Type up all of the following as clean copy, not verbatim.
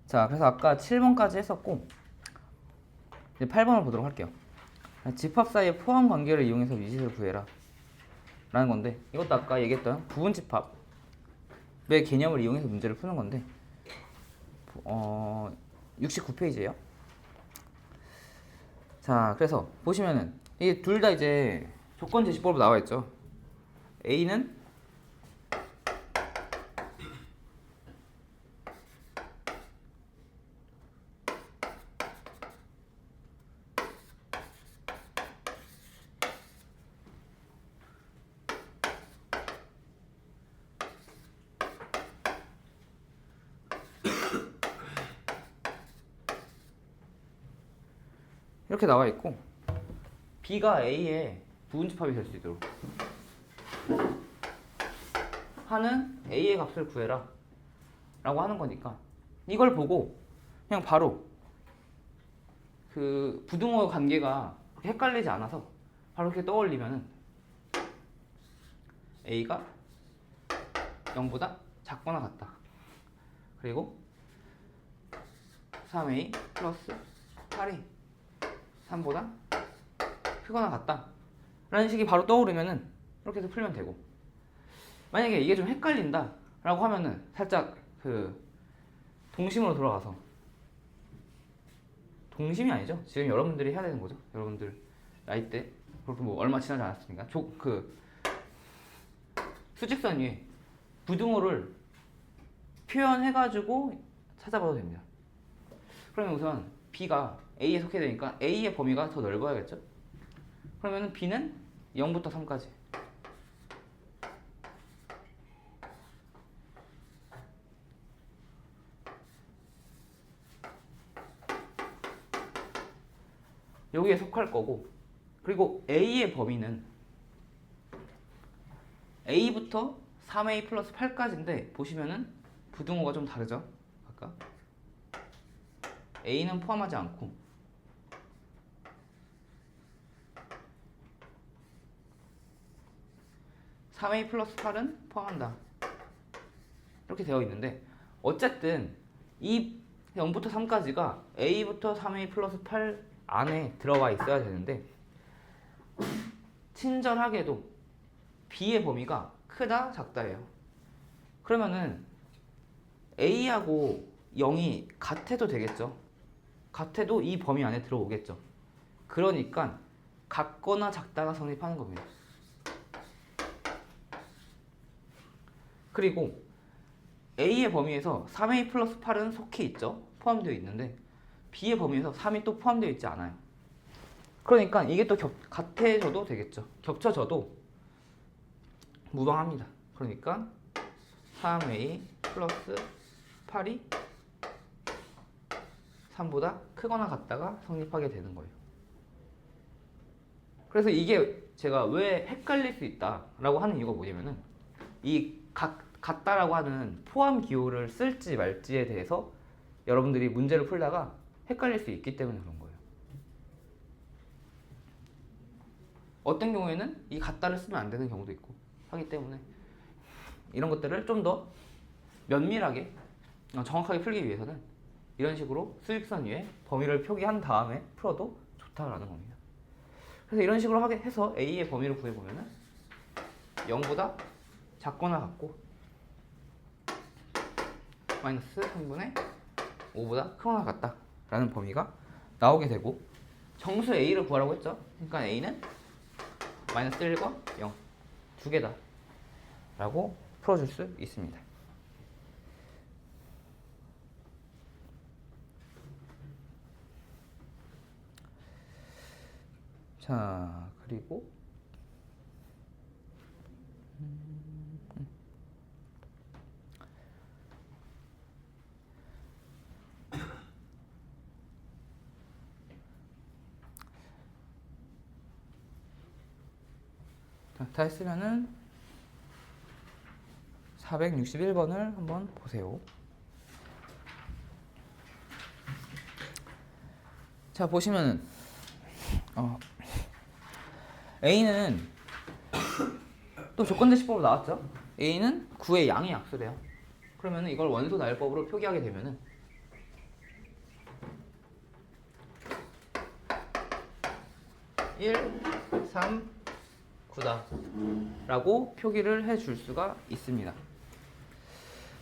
자, 그래서 아까 7번까지 했었고 이제 8번을 보도록 할게요. 집합 사이의 포함 관계를 이용해서 위치를 구해라 라는 건데, 이것도 아까 얘기했던 부분 집합의 개념을 이용해서 문제를 푸는 건데 69페이지예요. 자, 그래서 보시면은 이게 둘 다 이제 조건 제시법으로 나와 있죠. A는 이렇게 나와 있고, B가 A의 부분집합이 될 수 있도록 하는 A의 값을 구해라 라고 하는 거니까, 이걸 보고 그냥 바로 그 부등호 관계가 헷갈리지 않아서 바로 이렇게 떠올리면은 A가 0보다 작거나 같다, 그리고 3A 플러스 8이 3보다 크거나 같다 라는 식이 바로 떠오르면은 이렇게 해서 풀면 되고, 만약에 이게 좀 헷갈린다 라고 하면은 살짝 그 동심으로 돌아가서, 동심이 아니죠, 지금 여러분들이 해야 되는 거죠. 여러분들 나이 때 그렇게 뭐 얼마 지나지 않았습니까? 그 수직선 위에 부등호를 표현해가지고 찾아봐도 됩니다. 그러면 우선 B가 A에 속해 되니까 A의 범위가 더 넓어야겠죠? 그러면 B는 0부터 3까지. 여기에 속할 거고, 그리고 A의 범위는 A부터 3A 플러스 8까지인데 보시면은 부등호가 좀 다르죠? 아까 A는 포함하지 않고 3A 플러스 8은 포함한다 이렇게 되어 있는데, 어쨌든 이 0부터 3까지가 A부터 3A 플러스 8 안에 들어와 있어야 되는데, 친절하게도 B의 범위가 크다 작다예요. 그러면은 A하고 0이 같아도 되겠죠. 같아도 이 범위 안에 들어오겠죠. 그러니까 같거나 작다가 성립하는 겁니다. 그리고 A의 범위에서 3A 플러스 8은 속해 있죠. 포함되어 있는데 B의 범위에서 3이 또 포함되어 있지 않아요. 그러니까 이게 또 같아져도 되겠죠. 겹쳐져도 무방합니다. 그러니까 3A 플러스 8이 3보다 크거나 같다가 성립하게 되는 거예요. 그래서 이게 제가 왜 헷갈릴 수 있다라고 하는 이유가 뭐냐면은, 이 같다라고 하는 포함 기호를 쓸지 말지에 대해서 여러분들이 문제를 풀다가 헷갈릴 수 있기 때문에 그런 거예요. 어떤 경우에는 이 같다를 쓰면 안 되는 경우도 있고 하기 때문에, 이런 것들을 좀 더 면밀하게 정확하게 풀기 위해서는 이런 식으로 수직선 위에 범위를 표기한 다음에 풀어도 좋다라는 겁니다. 그래서 이런 식으로 해서 A의 범위를 구해보면은 0보다 작거나 같고 마이너스 3분의 5보다 크거나 같다 라는 범위가 나오게 되고, 정수 A를 구하라고 했죠. 그러니까 A는 마이너스 1과 0 두 개다 라고 풀어줄 수 있습니다. 자, 그리고 다 했으면은 461번을 한번 보세요. 자, 보시면은 A는 또 조건대시법으로 나왔죠. A는 9의 양의 약수래요. 그러면 이걸 원소 나열법으로 표기하게 되면은 1, 3, 9다 라고 표기를 해줄 수가 있습니다.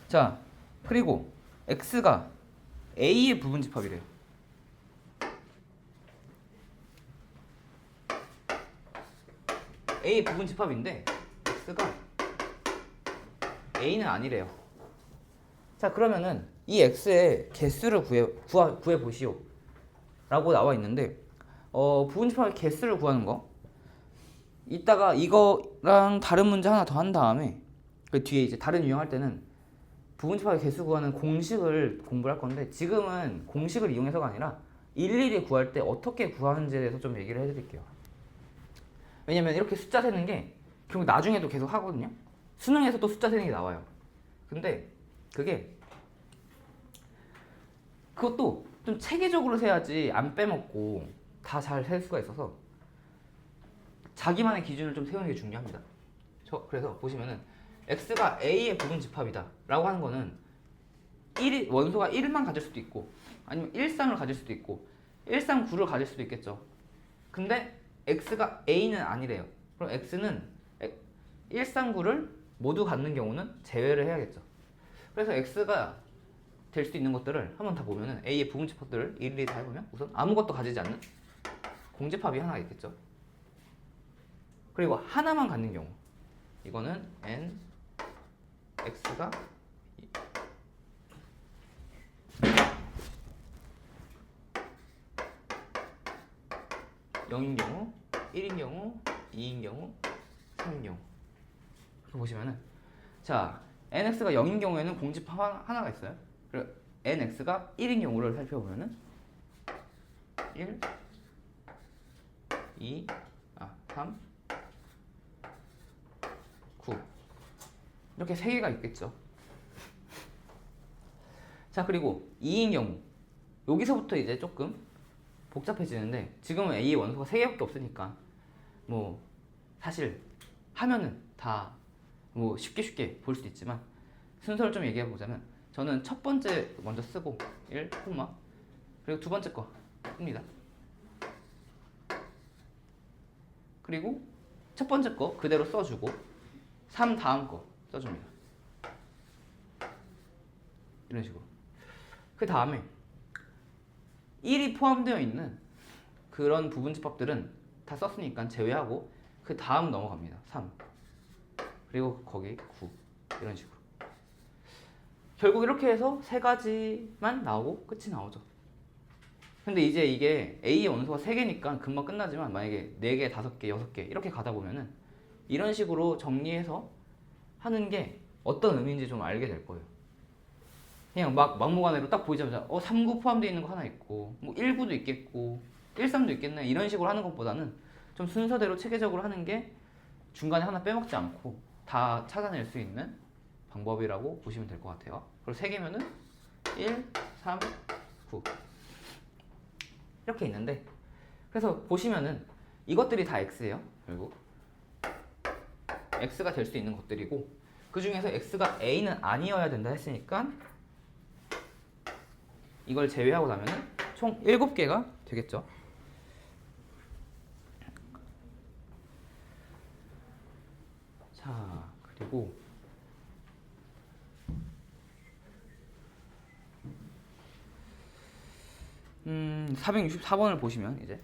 자, 그리고 X가 A의 부분집합이래요. A의 부분집합인데 X가 A는 아니래요. 자, 그러면은 이 X의 개수를 구해 보시오 라고 나와 있는데 부분집합의 개수를 구하는 거 이따가 이거랑 다른 문제 하나 더 한 다음에 그 뒤에 이제 다른 유형할 때는 부분집합의 개수 구하는 공식을 공부할 건데 지금은 공식을 이용해서가 아니라 일일이 구할 때 어떻게 구하는지에 대해서 좀 얘기를 해드릴게요. 왜냐면 이렇게 숫자 세는 게 결국 나중에도 계속 하거든요. 수능에서 또 숫자 세는 게 나와요. 근데 그것도 좀 체계적으로 세야지 안 빼먹고 다 잘 셀 수가 있어서 자기만의 기준을 좀 세우는 게 중요합니다. 그래서 보시면은 X가 A의 부분집합이다 라고 하는 거는 원소가 1만 가질 수도 있고 아니면 1쌍을 가질 수도 있고 1쌍 9를 가질 수도 있겠죠. 근데 X가 A는 아니래요. 그럼 X는 1쌍 9를 모두 갖는 경우는 제외를 해야겠죠. 그래서 X가 될 수 있는 것들을 한번 다 보면은 A의 부분집합들을 일일이 다 해보면 우선 아무것도 가지지 않는 공집합이 하나 있겠죠. 그리고 하나만 갖는 경우 이거는 N X가 0인 경우, 1인 경우, 2인 경우, 3인 경우. 이렇게 보시면은 자 NX가 0인 경우에는 공집합 하나가 있어요. 그리고 NX가 1인 경우를 살펴보면은 1, 2, 3, 9 이렇게 3개가 있겠죠. 자 그리고 2인 경우 여기서부터 이제 조금 복잡해지는데 지금은 A의 원소가 3개밖에 없으니까 뭐 사실 하면은 다 뭐 쉽게 볼 수도 있지만 순서를 좀 얘기해 보자면 저는 첫 번째 먼저 쓰고 1, 그리고 두 번째 거 씁니다. 그리고 첫 번째 거 그대로 써주고 3 다음 거 써줍니다. 이런 식으로. 그 다음에 1이 포함되어 있는 그런 부분집합들은 다 썼으니까 제외하고 그 다음 넘어갑니다. 3 그리고 거기 9 이런 식으로. 결국 이렇게 해서 세 가지만 나오고 끝이 나오죠. 근데 이제 이게 A의 원소가 3개니까 금방 끝나지만 만약에 4개, 5개, 6개 이렇게 가다 보면은 이런 식으로 정리해서 하는 게 어떤 의미인지 좀 알게 될 거예요. 그냥 막무가내로 딱 보이자마자 3구 포함되어 있는 거 하나 있고 뭐 1구도 있겠고 1, 3도 있겠네 이런 식으로 하는 것보다는 좀 순서대로 체계적으로 하는 게 중간에 하나 빼먹지 않고 다 찾아낼 수 있는 방법이라고 보시면 될 것 같아요. 그리고 3개면은 1, 3, 9 이렇게 있는데 그래서 보시면은 이것들이 다 X예요. 결국 X가 될 수 있는 것들이고 그 중에서 X가 A는 아니어야 된다 했으니까 이걸 제외하고 나면은 총 7개가 되겠죠. 자, 그리고 464번을 보시면 이제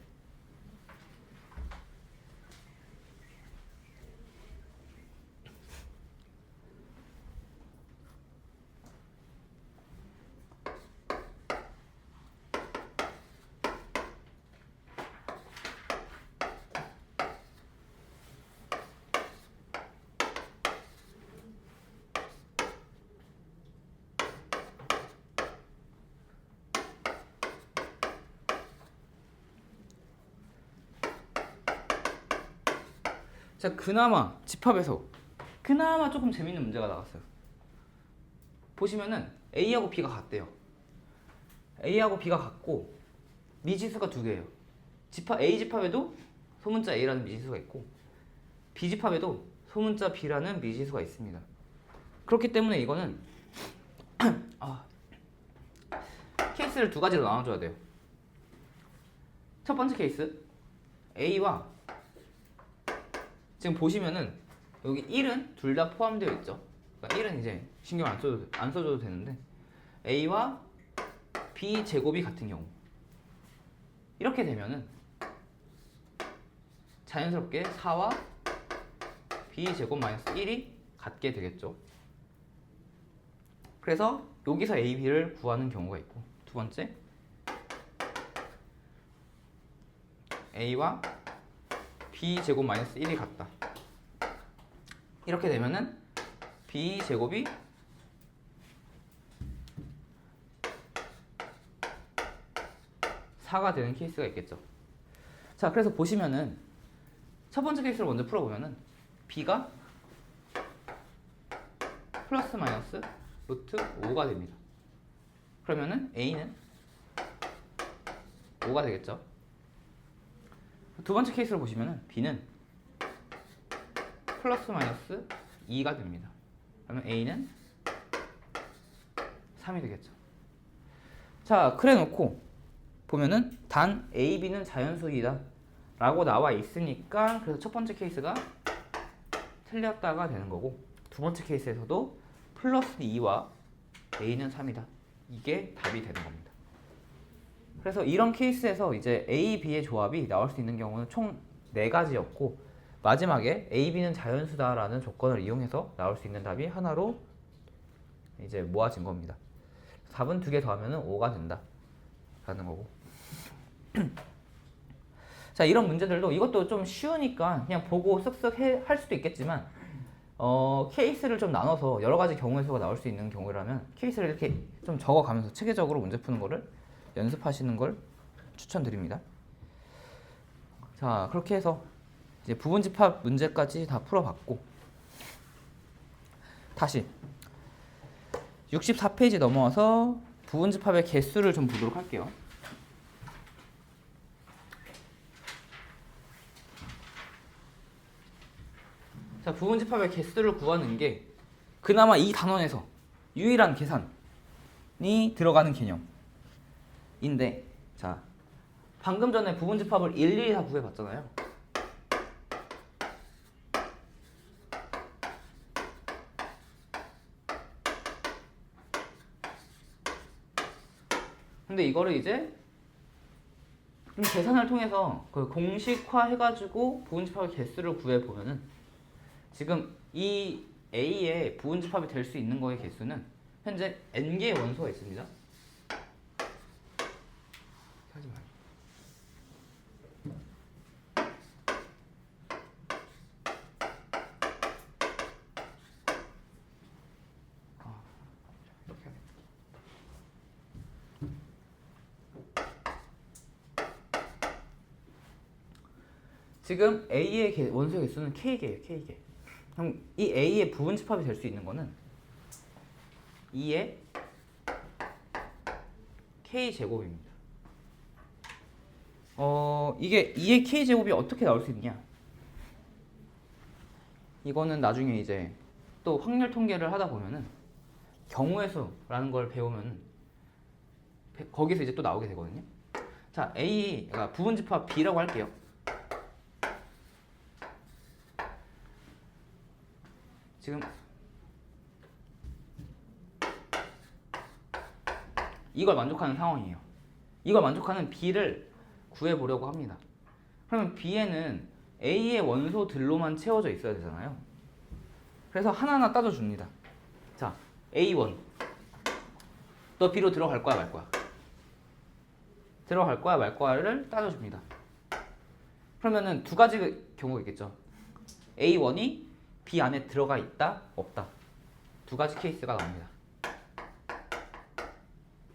자, 그나마 집합에서 그나마 조금 재밌는 문제가 나왔어요. 보시면은 A하고 B가 같대요. A하고 B가 같고 미지수가 2개예요. A 집합에도 소문자 A라는 미지수가 있고 B 집합에도 소문자 B라는 미지수가 있습니다. 그렇기 때문에 이거는 케이스를 두 가지로 나눠줘야 돼요. 첫 번째 케이스 A와 지금 보시면은 여기 1은 둘 다 포함되어 있죠. 그러니까 1은 이제 신경 안 써줘도 되는데 A와 B 제곱이 같은 경우 이렇게 되면은 자연스럽게 4와 B 제곱 마이너스 1이 같게 되겠죠. 그래서 여기서 A, B를 구하는 경우가 있고 두 번째 A와 B 제곱 마이너스 1이 같다. 이렇게 되면은 B 제곱이 (4가) 되는 케이스가 있겠죠. 자, 그래서 보시면은 첫 번째 케이스를 먼저 풀어보면은 B가 플러스 마이너스 루트 5가 됩니다. 그러면은 A는 5가 되겠죠. 두 번째 케이스를 보시면은 B는 플러스 마이너스 2가 됩니다. 그러면 A는 3이 되겠죠. 자, 그래 놓고 보면은 단 A, B는 자연수이다 라고 나와 있으니까 그래서 첫 번째 케이스가 틀렸다가 되는 거고 두 번째 케이스에서도 플러스 2와 A는 3이다. 이게 답이 되는 겁니다. 그래서 이런 케이스에서 이제 A, B의 조합이 나올 수 있는 경우는 총 4가지였고 마지막에 A, B는 자연수다라는 조건을 이용해서 나올 수 있는 답이 하나로 이제 모아진 겁니다. 답은 2개 더하면 5가 된다 라는 거고 자, 이런 문제들도 이것도 좀 쉬우니까 그냥 보고 쓱쓱 할 수도 있겠지만 케이스를 좀 나눠서 여러 가지 경우의 수가 나올 수 있는 경우라면 케이스를 이렇게 좀 적어가면서 체계적으로 문제 푸는 거를 연습하시는 걸 추천드립니다. 자, 그렇게 해서 이제 부분집합 문제까지 다 풀어봤고 다시 64페이지 넘어와서 부분집합의 개수를 좀 보도록 할게요. 자, 부분집합의 개수를 구하는 게 그나마 이 단원에서 유일한 계산이 들어가는 개념인데 자, 방금 전에 부분집합을 일일이 다 구해봤잖아요. 근데 이거를 이제 좀 계산을 통해서 그 공식화 해가지고 부분집합의 개수를 구해보면은 지금 이 A의 부분집합이 될 수 있는 거의 개수는 현재 n개의 원소가 있습니다. 하지 마요. 이렇게 해야겠다. 지금 A의 원소의 개수는 K개예요. K개. 그럼 이 A의 부분집합이 될 수 있는 거는 2의 K제곱입니다. 이게 2의 K제곱이 어떻게 나올 수 있냐? 이거는 나중에 이제 또 확률 통계를 하다 보면은 경우의 수라는 걸 배우면 거기서 이제 또 나오게 되거든요. 자, A가 부분집합 B라고 할게요. 지금 이걸 만족하는 상황이에요. 이걸 만족하는 B를 구해보려고 합니다. 그러면 B에는 A의 원소들로만 채워져 있어야 되잖아요. 그래서 하나하나 따져줍니다. 자, A1 너 B로 들어갈 거야 말 거야? 들어갈 거야 말 거야를 따져줍니다. 그러면은 두 가지 경우가 있겠죠. A1이 B 안에 들어가 있다 없다 두 가지 케이스가 나옵니다.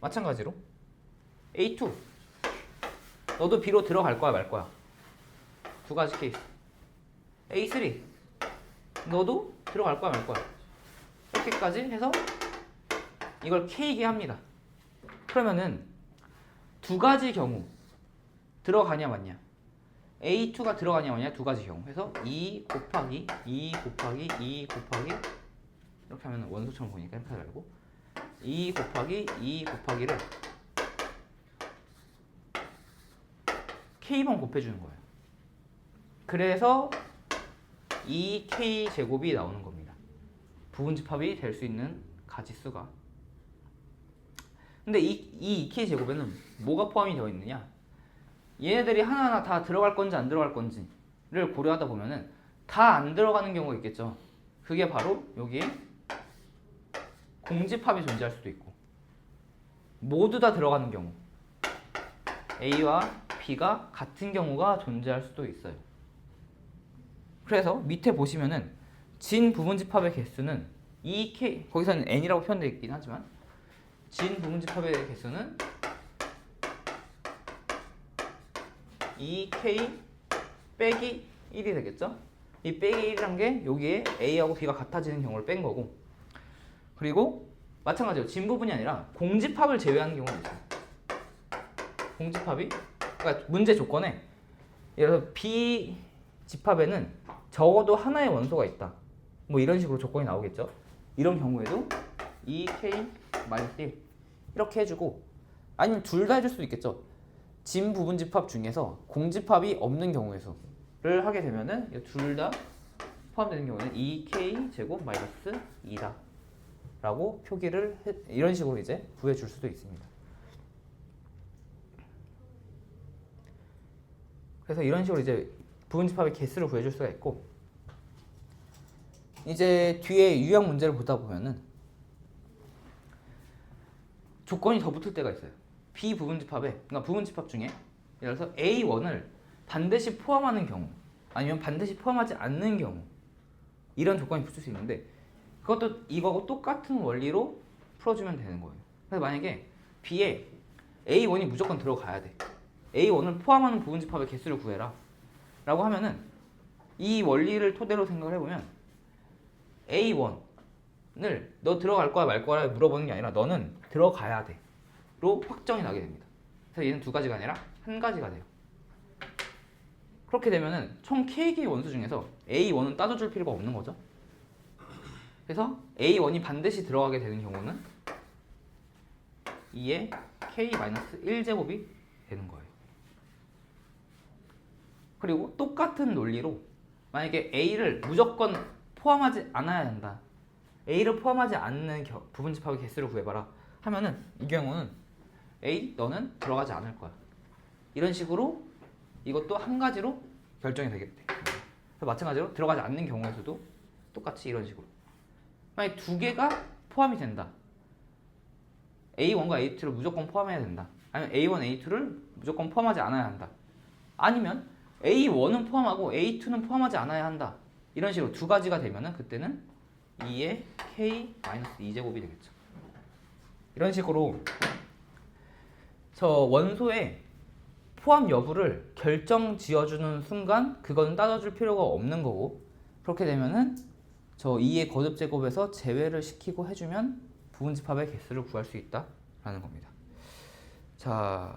마찬가지로 A2 너도 B로 들어갈 거야 말 거야? 두 가지 케이스. A3 너도 들어갈 거야 말 거야? 이렇게까지 해서 이걸 K게 합니다. 그러면은 두 가지 경우 들어가냐 마냐 A2가 들어가냐 마냐 두 가지 경우. 해서 2 곱하기 2 곱하기 2 곱하기 이렇게 하면 원소처럼 보니까 이렇게 하려고 2 곱하기 2 곱하기를 K번 곱해주는 거예요. 그래서 2K 제곱이 나오는 겁니다. 부분집합이 될 수 있는 가지수가. 근데 이 2K 제곱에는 뭐가 포함이 되어 있느냐? 얘네들이 하나하나 다 들어갈 건지 안 들어갈 건지를 고려하다 보면은 다 안 들어가는 경우가 있겠죠. 그게 바로 여기에 공집합이 존재할 수도 있고 모두 다 들어가는 경우 A와 B가 같은 경우가 존재할 수도 있어요. 그래서 밑에 보시면은 진 부분집합의 개수는 2K 거기서는 N이라고 표현되어 있긴 하지만 진 부분집합의 개수는 2K 빼기 1이 되겠죠? 이 빼기 1이란 게 여기에 A하고 B가 같아지는 경우를 뺀 거고 그리고 마찬가지로 진 부분이 아니라 공집합을 제외하는 경우가 있어요. 공집합이 그러니까 문제 조건에 예를 들어 B 집합에는 적어도 하나의 원소가 있다. 뭐 이런 식으로 조건이 나오겠죠. 이런 경우에도 2K-1 이렇게 해주고 아니면 둘 다 해줄 수도 있겠죠. 진 부분집합 중에서 공집합이 없는 경우에서를 하게 되면은 둘 다 포함되는 경우는 2K 제곱 마이너스 2다 라고 표기를 이런 식으로 이제 구해줄 수도 있습니다. 그래서 이런 식으로 이제 부분집합의 개수를 구해줄 수가 있고 이제 뒤에 유형 문제를 보다 보면은 조건이 더 붙을 때가 있어요. 비부분집합에 그러니까 부분집합 중에 예를 들어서 A1을 반드시 포함하는 경우 아니면 반드시 포함하지 않는 경우 이런 조건이 붙을 수 있는데 그것도 이거하고 똑같은 원리로 풀어주면 되는 거예요. 그래서 만약에 B에 A1이 무조건 들어가야 돼. A1을 포함하는 부분집합의 개수를 구해라 라고 하면은 이 원리를 토대로 생각을 해보면 A1을 너 들어갈 거야 말 거야 물어보는 게 아니라 너는 들어가야 돼 로 확정이 나게 됩니다. 그래서 얘는 두 가지가 아니라 한 가지가 돼요. 그렇게 되면은 총 K개의 원수 중에서 A1은 따져줄 필요가 없는 거죠. 그래서 A1이 반드시 들어가게 되는 경우는 2의 K-1제곱이 되는 거예요. 그리고 똑같은 논리로 만약에 A를 무조건 포함하지 않아야 한다. A를 포함하지 않는 부분집합의 개수를 구해봐라 하면은 이 경우는 A 너는 들어가지 않을 거야. 이런 식으로 이것도 한 가지로 결정이 되겠대. 마찬가지로 들어가지 않는 경우에서도 똑같이 이런 식으로 만약 두 개가 포함이 된다. A1과 A2를 무조건 포함해야 된다. 아니면 A1, A2를 무조건 포함하지 않아야 한다. 아니면 A1은 포함하고 A2는 포함하지 않아야 한다. 이런 식으로 두 가지가 되면은 그때는 2의 K-2제곱이 되겠죠. 이런 식으로 저 원소의 포함 여부를 결정 지어주는 순간 그건 따져줄 필요가 없는 거고 그렇게 되면은 저 2의 거듭 제곱에서 제외를 시키고 해주면 부분집합의 개수를 구할 수 있다라는 겁니다. 자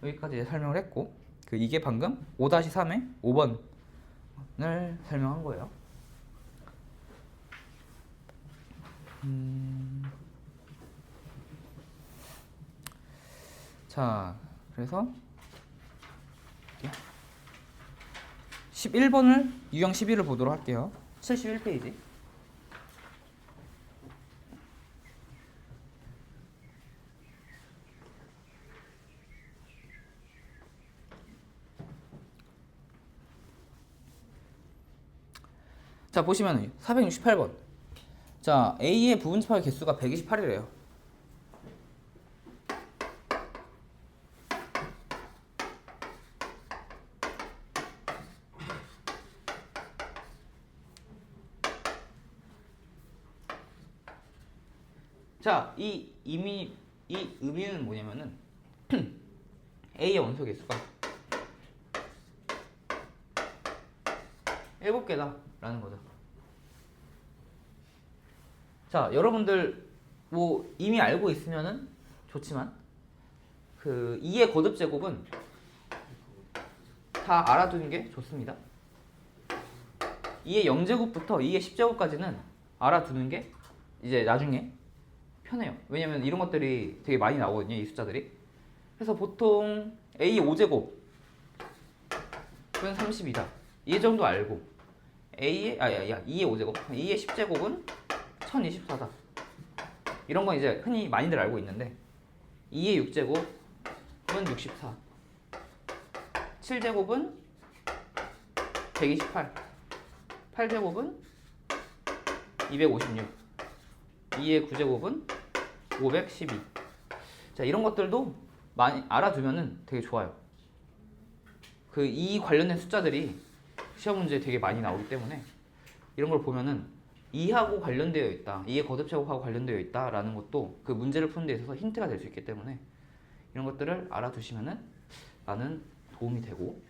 여기까지 설명을 했고 이게 방금 5-3의 5번을 설명한 거예요. 자, 그래서 11번을 유형 11을 보도록 할게요. 71페이지. 자, 보시면 468번. 자, A의 부분집합의 개수가 128이래요. 자, 이 의미는 뭐냐면은 A의 원소 개수가 7개다 라는 거죠. 자, 여러분들 뭐 이미 알고 있으면은 좋지만 그 2의 거듭 제곱은 다 알아두는 게 좋습니다. 2의 0제곱부터 2의 10제곱까지는 알아두는 게 이제 나중에 편해요. 왜냐면 이런 것들이 되게 많이 나오거든요, 이 숫자들이. 그래서 보통 A 5제곱은 32다. 이 정도 알고 A의 2의 5제곱, 2의 10제곱은 1024다. 이런 건 이제 흔히 많이들 알고 있는데 2의 6제곱은 64, 7제곱은 128, 8제곱은 256, 2의 9제곱은 512. 자, 이런 것들도 많이 알아두면은 되게 좋아요. 그 이 관련된 숫자들이 시험 문제에 되게 많이 나오기 때문에 이런 걸 보면은 2하고 관련되어 있다, 2의 거듭제곱하고 관련되어 있다라는 것도 그 문제를 푸는 데 있어서 힌트가 될 수 있기 때문에 이런 것들을 알아두시면은 많은 도움이 되고.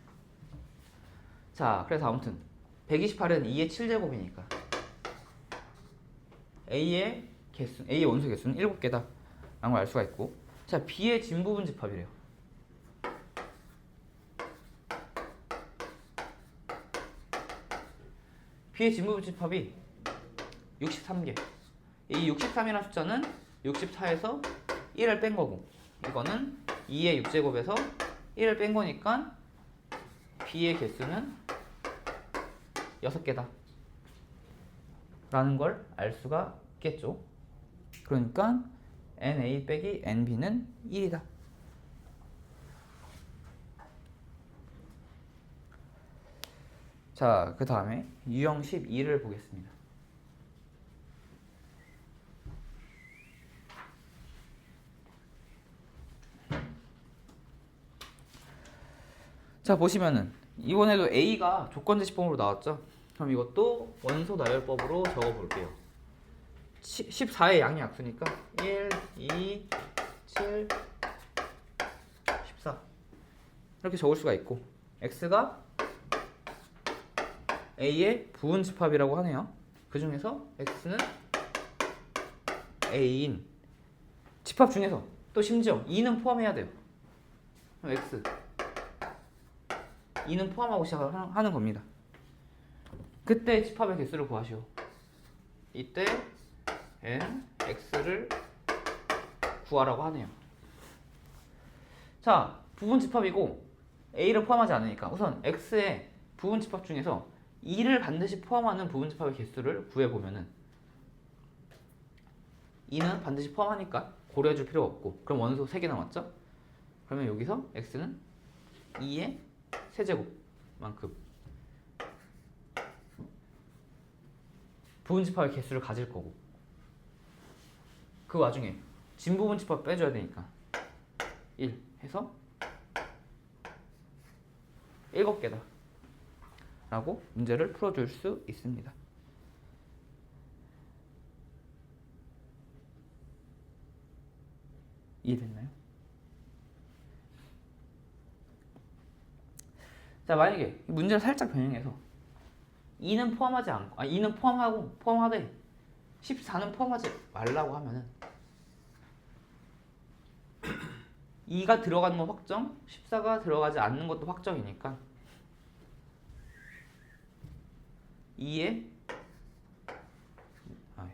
자, 그래서 아무튼 128은 2의 7제곱이니까 A의 원소 개수는 7개다 라는 걸 알 수가 있고. 자, B의 진부분 집합이래요. B의 진부분 집합이 63개. 이 63이라는 숫자는 64에서 1을 뺀 거고, 이거는 2의 6제곱에서 1을 뺀 거니까 B의 개수는 6개다 라는 걸 알 수가 있겠죠. 그러니까 NA 빼기 NB는 1이다. 자, 그 다음에 유형 12를 보겠습니다. 자, 보시면은 이번에도 A가 조건제시법으로 나왔죠. 그럼 이것도 원소 나열법으로 적어볼게요. 14의 양이 약수니까 1, 2, 7, 14 이렇게 적을 수가 있고, X가 A의 부분 집합이라고 하네요. 그 중에서 X는 A인 집합 중에서 또 심지어 2는 포함해야 돼요. 그럼 X 2는 포함하고 시작하는 겁니다. 그때 집합의 개수를 구하시오. 이때 N, X를 구하라고 하네요. 자, 부분 집합이고 A를 포함하지 않으니까 우선 X의 부분 집합 중에서 2를 반드시 포함하는 부분 집합의 개수를 구해보면은 2는 반드시 포함하니까 고려해줄 필요가 없고, 그럼 원소 3개 남았죠? 그러면 여기서 X는 2의 세제곱만큼 부분 집합의 개수를 가질 거고, 그 와중에 진부분 집합 빼줘야 되니까 1 해서 7개다 라고 문제를 풀어줄 수 있습니다. 이해됐나요? 자, 만약에 문제를 살짝 변형해서 2는 포함하지 않고, 2는 포함하되 14는 포함하지 말라고 하면은 2가 들어가는 건 확정, 14가 들어가지 않는 것도 확정이니까 2의 4가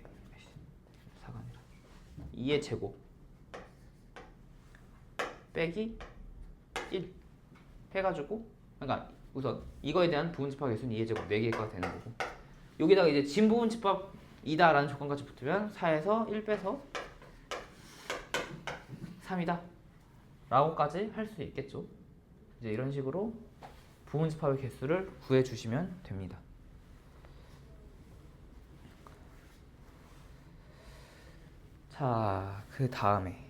아니라 2의 제곱 빼기 1 해가지고, 그러니까 우선 이거에 대한 부분집합 개수는 2의 제곱 4개가 되는 거고, 여기다가 이제 진부분집합이다 라는 조건까지 붙으면 4에서 1 빼서 3이다 라고까지 할 수 있겠죠. 이제 이런 식으로 부분집합의 개수를 구해주시면 됩니다. 자, 그 다음에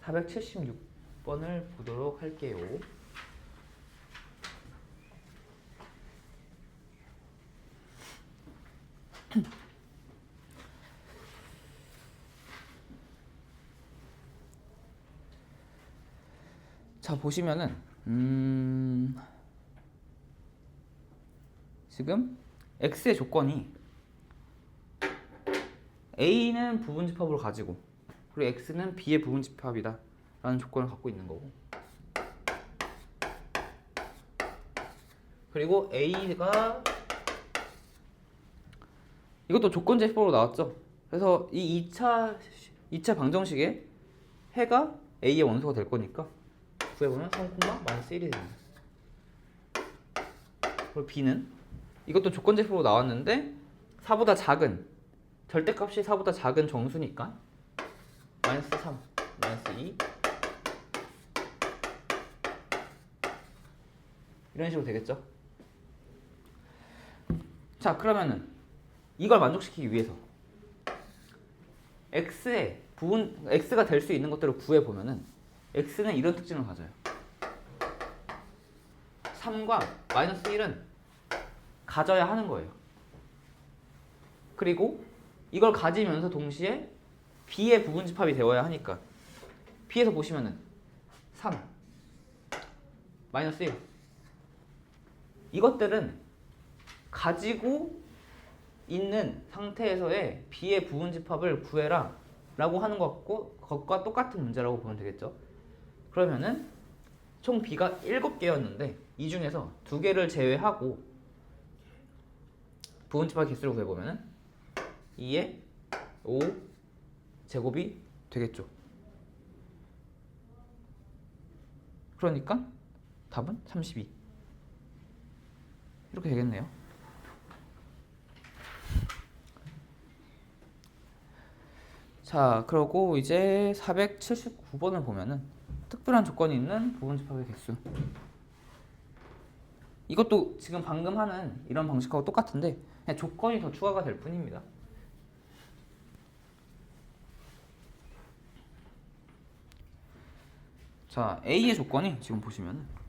476번을 보도록 할게요. 자, 보시면은 지금 X의 조건이 A는 부분집합으로 가지고 그리고 X는 B의 부분집합이다 라는 조건을 갖고 있는 거고, 그리고 A가 이것도 조건제시법으로 나왔죠. 그래서 이 2차 방정식에 해가 A의 원소가 될 거니까 구해보면 3,-1이 됩니다. 그리고 B는 이것도 조건제시법으로 나왔는데 4보다 작은 절대값이 4보다 작은 정수니까 마이너스 3, 마이너스 2 이런 식으로 되겠죠. 자, 그러면은 이걸 만족시키기 위해서 x의 x가 될 수 있는 것들을 구해보면은 x는 이런 특징을 가져요. 3과 마이너스 1은 가져야 하는 거예요. 그리고 이걸 가지면서 동시에 b의 부분집합이 되어야 하니까 b에서 보시면은 3, 마이너스 1 이것들은 가지고 있는 상태에서의 b의 부분집합을 구해라 라고 하는 것과 똑같은 문제라고 보면 되겠죠. 그러면은 총 b가 7개였는데 이 중에서 2개를 제외하고 부분집합 개수를 구해보면은 2의 5 제곱이 되겠죠. 그러니까 답은 32 이렇게 되겠네요. 자, 그러고 이제 479번을 보면은 특별한 조건이 있는 부분집합의 개수. 이것도 지금 방금 하는 이런 방식하고 똑같은데 그냥 조건이 더 추가가 될 뿐입니다. 자, A의 조건이 지금 보시면은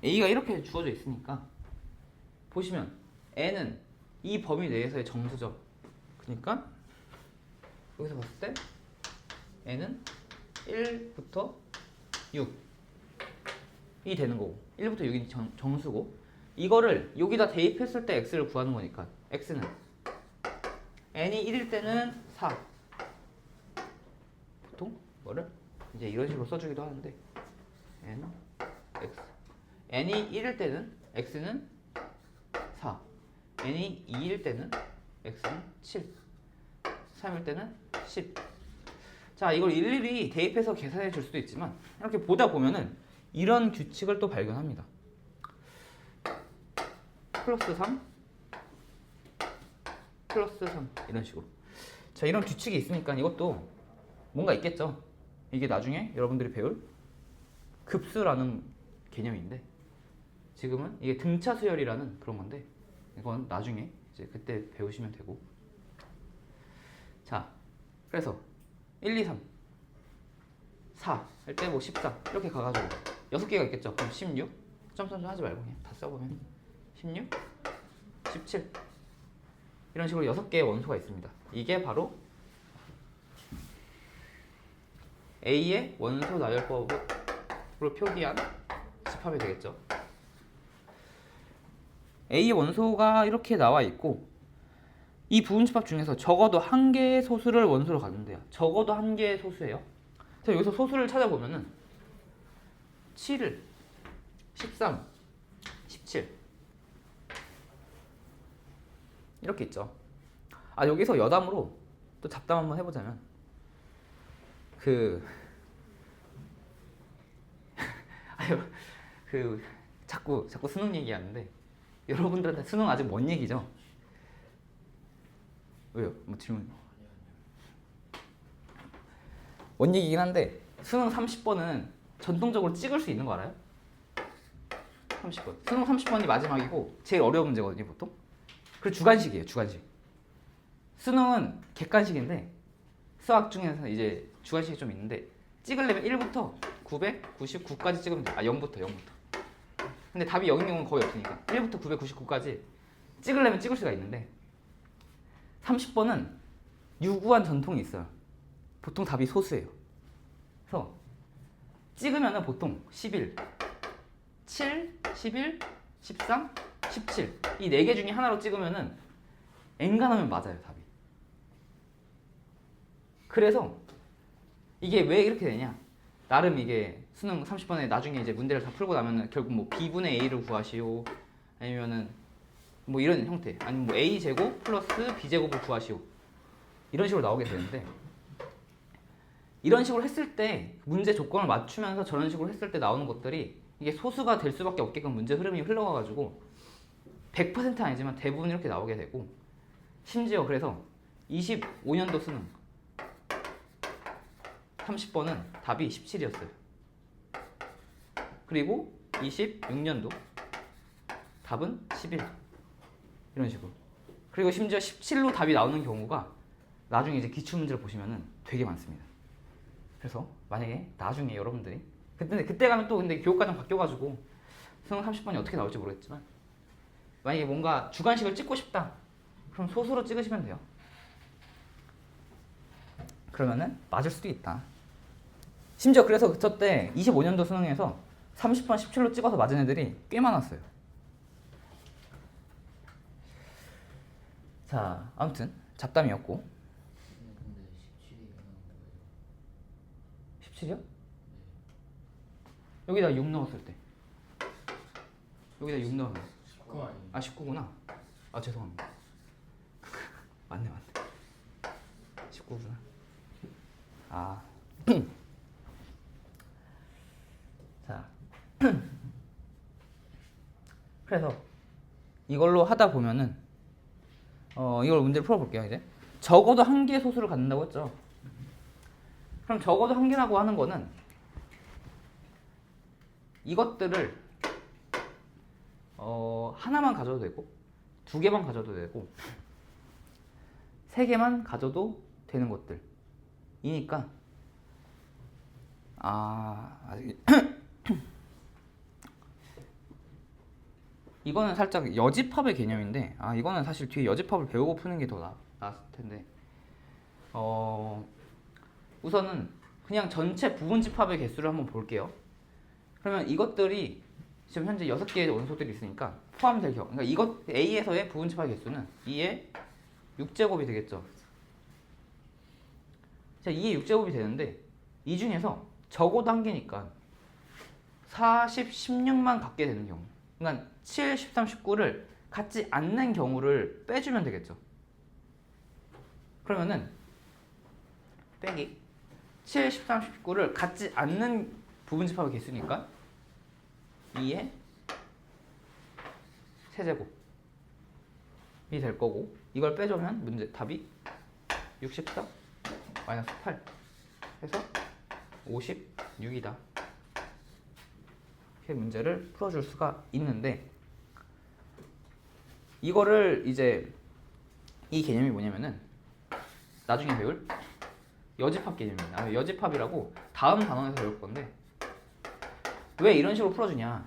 A가 이렇게 주어져 있으니까 보시면 N은 이 범위 내에서의 정수죠. 그러니까 여기서 봤을 때 N은 1부터 6이 되는 거고 1부터 6이 정수고 이거를 여기다 대입했을 때 X를 구하는 거니까 X는 N이 1일 때는 4 보통 뭐를 이제 이런 식으로 써주기도 하는데 N, X N이 1일 때는 X는 4 N이 2일 때는 X는 7 3일 때는 10 자, 이걸 일일이 대입해서 계산해 줄 수도 있지만 이렇게 보다 보면은 이런 규칙을 또 발견합니다. 플러스 3 플러스 3 이런 식으로 자, 이런 규칙이 있으니까 이것도 뭔가 있겠죠. 이게 나중에 여러분들이 배울 급수라는 개념인데 지금은 이게 등차 수열이라는 그런 건데 이건 나중에 이제 그때 배우시면 되고 자, 그래서 1, 2, 3 4 할 때 뭐 14 이렇게 가가지고 6개가 있겠죠. 그럼 16 점점 하지 말고 그냥 다 써보면 16 17 이런 식으로 6개의 원소가 있습니다. 이게 바로 A의 원소 나열법으로 표기한 집합이 되겠죠. A의 원소가 이렇게 나와 있고 이 부분집합 중에서 적어도 한 개의 소수를 원소로 갖는데요. 적어도 한 개의 소수예요. 그래서 여기서 소수를 찾아보면은 7, 13, 17 이렇게 있죠. 아, 여기서 여담으로 또 잡담 한번 해보자면 자꾸 수능 얘기하는데 여러분들한테 수능 아직 먼 얘기죠? 왜요? 뭐 질문? 먼 얘기긴 한데 수능 30번은 전통적으로 찍을 수 있는 거 알아요? 30번. 수능 30번이 마지막이고 제일 어려운 문제거든요, 보통. 그리고 주관식이에요, 주관식. 수능은 객관식인데 수학 중에서 이제 주관식이 좀 있는데 찍으려면 1부터 999까지 찍으면 돼요. 아, 0부터. 근데 답이 0인 경우는 거의 없으니까 1부터 999까지 찍으려면 찍을 수가 있는데 30번은 유구한 전통이 있어요. 보통 답이 소수예요. 그래서 찍으면은 보통 11, 7, 11, 13, 17 이 4개 중에 하나로 찍으면은 엔간하면 맞아요 답이. 그래서 이게 왜 이렇게 되냐, 나름 이게 수능 30번에 나중에 이제 문제를 다 풀고 나면은 결국 뭐 b분의 a를 구하시오, 아니면은 뭐 이런 형태, 아니면 뭐 a 제곱 플러스 b 제곱을 구하시오, 이런 식으로 나오게 되는데, 이런 식으로 했을 때 문제 조건을 맞추면서 저런 식으로 했을 때 나오는 것들이 이게 소수가 될 수밖에 없게끔 문제 흐름이 흘러가가지고 100% 아니지만 대부분 이렇게 나오게 되고, 심지어 그래서 25년도 수능 30번은 답이 17이었어요. 그리고 26년도 답은 11 이런 식으로. 그리고 심지어 17로 답이 나오는 경우가 나중에 이제 기출문제를 보시면은 되게 많습니다. 그래서 만약에 나중에 여러분들이 그때 가면 또 근데 교육과정 바뀌어가지고 수능 30번이 어떻게 나올지 모르겠지만, 만약에 뭔가 주관식을 찍고 싶다 그럼 소수로 찍으시면 돼요. 그러면은 맞을 수도 있다. 심지어 그래서 저때 25년도 수능에서 30번 17로 찍어서 맞은 애들이 꽤 많았어요. 자, 아무튼 잡담이었고. 근데 17이 나온 거예요? 17이요? 여기다 6 넣었을 때. 여기다 6 넣으면 19 아니에요? 아 19구나. 아 죄송합니다. 맞네. 19구나. 아. 자. 그래서 이걸로 하다 보면은 이걸 문제를 풀어볼게요. 이제 적어도 한 개의 소수를 갖는다고 했죠. 그럼 적어도 한 개라고 하는 거는 이것들을 하나만 가져도 되고 2개만 가져도 되고 3개만 가져도 되는 것들이니까, 이거는 살짝 여집합의 개념인데, 이거는 사실 뒤에 여집합을 배우고 푸는 게 더 나았을 텐데, 우선은 그냥 전체 부분집합의 개수를 한번 볼게요. 그러면 이것들이 지금 현재 6개의 원소들이 있으니까 포함될 경우, 그러니까 이것 A에서의 부분집합의 개수는 2의 6제곱이 되겠죠. 자, 2의 6제곱이 되는데 이 중에서 적어도 한 개니까 40, 16만 갖게 되는 경우, 그러니까 7, 13, 19를 갖지 않는 경우를 빼주면 되겠죠. 그러면은 빼기 7, 13, 19를 갖지 않는 부분집합의 개수니까 2의 세제곱이 될 거고, 이걸 빼주면 문제 답이 64 마이너스 8 해서 56이다. 이렇게 문제를 풀어줄 수가 있는데, 이거를 이제 이 개념이 뭐냐면은 나중에 배울 여집합 개념입니다. 여집합이라고 다음 단원에서 배울 건데, 왜 이런 식으로 풀어주냐,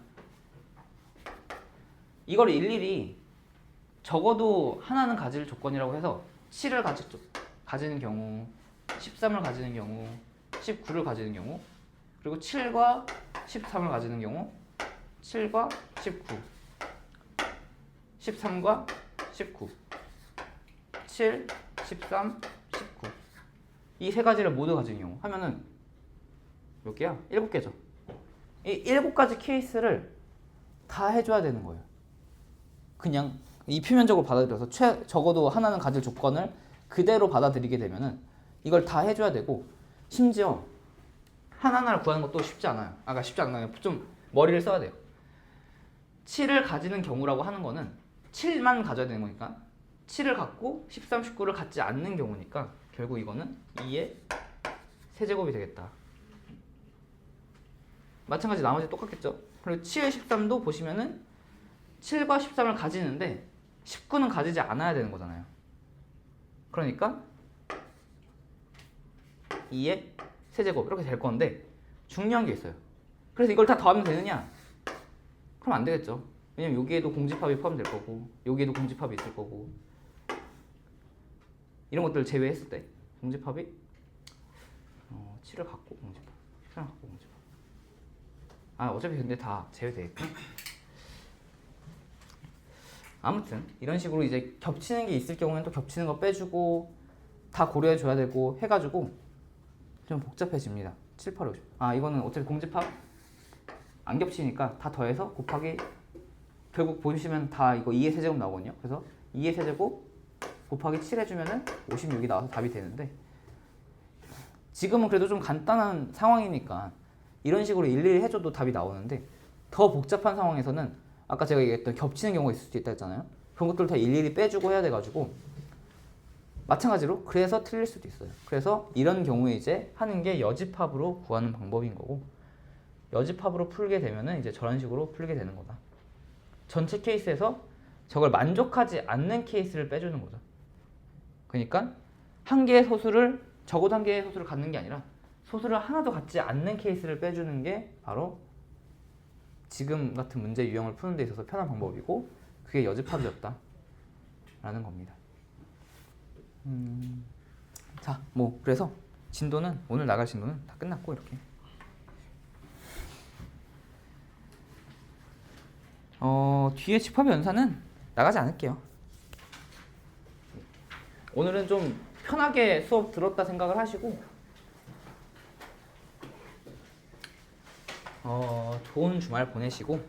이걸 일일이 적어도 하나는 가질 조건이라고 해서 7을 가지는 경우, 13을 가지는 경우, 19를 가지는 경우, 그리고 7과 13을 가지는 경우, 7과 19, 13과 19, 7, 13, 19 이 세 가지를 모두 가진 경우 하면은 몇 개야? 7개죠. 이 7가지 케이스를 다 해줘야 되는 거예요. 그냥 이 표면적으로 받아들여서 적어도 하나는 가질 조건을 그대로 받아들이게 되면은 이걸 다 해줘야 되고, 심지어 하나하나를 구하는 것도 쉽지 않아요. 그러니까 쉽지 않아요. 좀 머리를 써야 돼요. 7을 가지는 경우라고 하는 거는 7만 가져야 되는 거니까 7을 갖고 13, 19를 갖지 않는 경우니까 결국 이거는 2의 세제곱이 되겠다. 마찬가지 나머지 똑같겠죠. 그리고 7, 13도 보시면은 7과 13을 가지는데 19는 가지지 않아야 되는 거잖아요. 그러니까 2의 세제곱 이렇게 될 건데, 중요한 게 있어요. 그래서 이걸 다 더하면 되느냐? 그럼 안 되겠죠. 왜냐면 여기에도 공집합이 포함될 거고 여기에도 공집합이 있을 거고 이런 것들을 제외했을 때 공집합이 7을 갖고 공집합 7을 갖고 공집합 어차피 근데 다 제외되겠고 아무튼 이런 식으로 이제 겹치는 게 있을 경우에는 또 겹치는 거 빼주고 다 고려해 줘야 되고 해가지고 좀 복잡해집니다. 7, 8, 50. 이거는 어차피 공집합 안 겹치니까 다 더해서 곱하기 결국 보시면 다 이거 2의 세제곱 나오거든요. 그래서 2의 세제곱 곱하기 7 해주면은 56이 나와서 답이 되는데 지금은 그래도 좀 간단한 상황이니까 이런 식으로 일일이 해줘도 답이 나오는데 더 복잡한 상황에서는 아까 제가 얘기했던 겹치는 경우가 있을 수도 있다 했잖아요. 그런 것들을 다 일일이 빼주고 해야 돼가지고 마찬가지로 그래서 틀릴 수도 있어요. 그래서 이런 경우에 이제 하는 게 여집합으로 구하는 방법인 거고 여집합으로 풀게 되면은 이제 저런 식으로 풀게 되는 거다. 전체 케이스에서 저걸 만족하지 않는 케이스를 빼주는 거죠. 그러니까 한 개의 소수를 적어도 한 개의 소수를 갖는 게 아니라 소수를 하나도 갖지 않는 케이스를 빼주는 게 바로 지금 같은 문제 유형을 푸는 데 있어서 편한 방법이고 그게 여집합이었다 라는 겁니다. 자, 뭐 그래서 진도는 오늘 나갈 진도는 다 끝났고 이렇게 뒤에 집합의 연산은 나가지 않을게요. 오늘은 좀 편하게 수업 들었다 생각을 하시고 좋은 주말 보내시고